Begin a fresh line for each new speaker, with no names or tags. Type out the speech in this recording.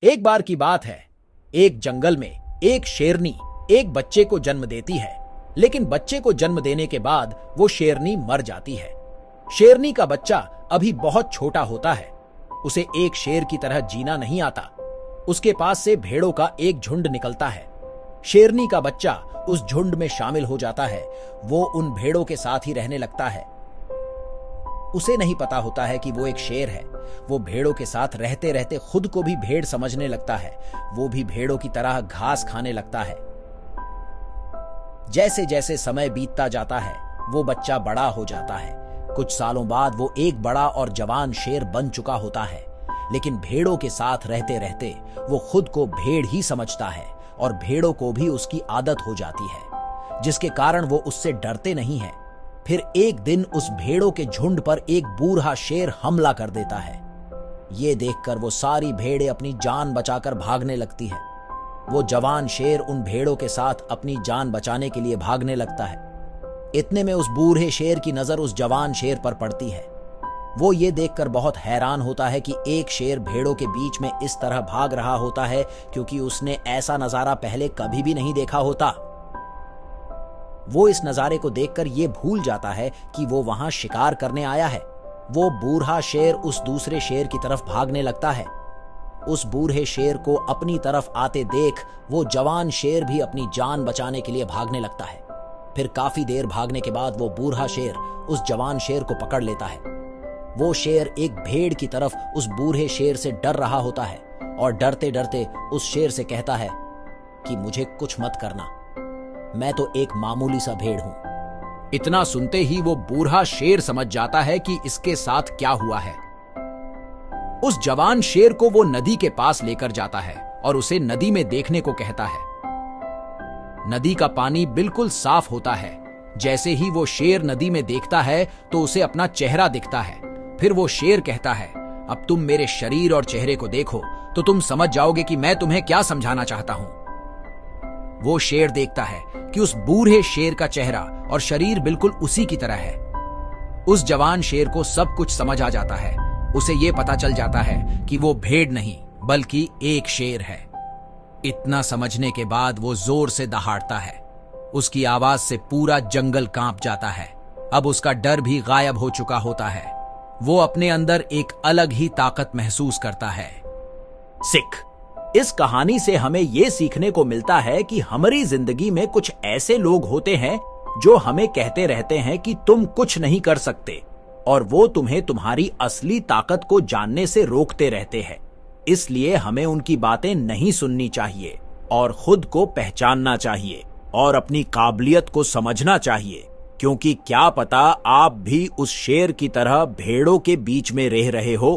एक बार की बात है, एक जंगल में एक शेरनी एक बच्चे को जन्म देती है, लेकिन बच्चे को जन्म देने के बाद वो शेरनी मर जाती है। शेरनी का बच्चा अभी बहुत छोटा होता है, उसे एक शेर की तरह जीना नहीं आता। उसके पास से भेड़ों का एक झुंड निकलता है। शेरनी का बच्चा उस झुंड में शामिल हो जाता है। वो उन भेड़ों के साथ ही रहने लगता है। उसे नहीं पता होता है कि वो एक शेर है। वो भेड़ों के साथ रहते रहते खुद को भी भेड़ समझने लगता है। वो भी भेड़ों की तरह घास खाने लगता है। जैसे जैसे समय बीतता जाता है, वो बच्चा बड़ा हो जाता है। कुछ सालों बाद वो एक बड़ा और जवान शेर बन चुका होता है, लेकिन भेड़ों के साथ रहते रहते वो खुद को भेड़ ही समझता है और भेड़ों को भी उसकी आदत हो जाती है, जिसके कारण वो उससे डरते नहीं हैं। फिर एक दिन उस भेड़ों के झुंड पर एक बूढ़ा शेर हमला कर देता है। ये देखकर वो सारी भेड़ें अपनी जान बचाकर भागने लगती है। वो जवान शेर उन भेड़ों के साथ अपनी जान बचाने के लिए भागने लगता है। इतने में उस बूढ़े शेर की नजर उस जवान शेर पर पड़ती है। वो ये देखकर बहुत हैरान होता है कि एक शेर भेड़ों के बीच में इस तरह भाग रहा होता है, क्योंकि उसने ऐसा नजारा पहले कभी भी नहीं देखा होता। वो इस नजारे को देखकर ये भूल जाता है कि वो वहां शिकार करने आया है। वो बूढ़ा शेर उस दूसरे शेर की तरफ भागने लगता है। उस बूढ़े शेर को अपनी तरफ आते देख वो जवान शेर भी अपनी जान बचाने के लिए भागने लगता है। फिर काफी देर भागने के बाद वो बूढ़ा शेर उस जवान शेर को पकड़ लेता है। वो शेर एक भेड़ की तरफ उस बूढ़े शेर से डर रहा होता है और डरते डरते उस शेर से कहता है कि मुझे कुछ मत करना, मैं तो एक मामूली सा भेड़ हूं। इतना सुनते ही वो बूढ़ा शेर समझ जाता है कि इसके साथ क्या हुआ है। उस जवान शेर को वो नदी के पास लेकर जाता है और उसे नदी में देखने को कहता है। नदी का पानी बिल्कुल साफ होता है। जैसे ही वो शेर नदी में देखता है तो उसे अपना चेहरा दिखता है। फिर वो शेर कहता है, अब तुम मेरे शरीर और चेहरे को देखो तो तुम समझ जाओगे कि मैं तुम्हें क्या समझाना चाहता हूं। वो शेर देखता है कि उस बूढ़े शेर का चेहरा और शरीर बिल्कुल उसी की तरह है। उस जवान शेर को सब कुछ समझ आ जाता है। उसे ये पता चल जाता है कि वो भेड़ नहीं बल्कि एक शेर है। इतना समझने के बाद वो जोर से दहाड़ता है। उसकी आवाज से पूरा जंगल कांप जाता है। अब उसका डर भी गायब हो चुका होता है। वो अपने अंदर एक अलग ही ताकत महसूस करता है। सिख, इस कहानी से हमें यह सीखने को मिलता है कि हमारी जिंदगी में कुछ ऐसे लोग होते हैं जो हमें कहते रहते हैं कि तुम कुछ नहीं कर सकते, और वो तुम्हें तुम्हारी असली ताकत को जानने से रोकते रहते हैं। इसलिए हमें उनकी बातें नहीं सुननी चाहिए और खुद को पहचानना चाहिए और अपनी काबिलियत को समझना चाहिए, क्योंकि क्या पता आप भी उस शेर की तरह भेड़ों के बीच में रह रहे हो।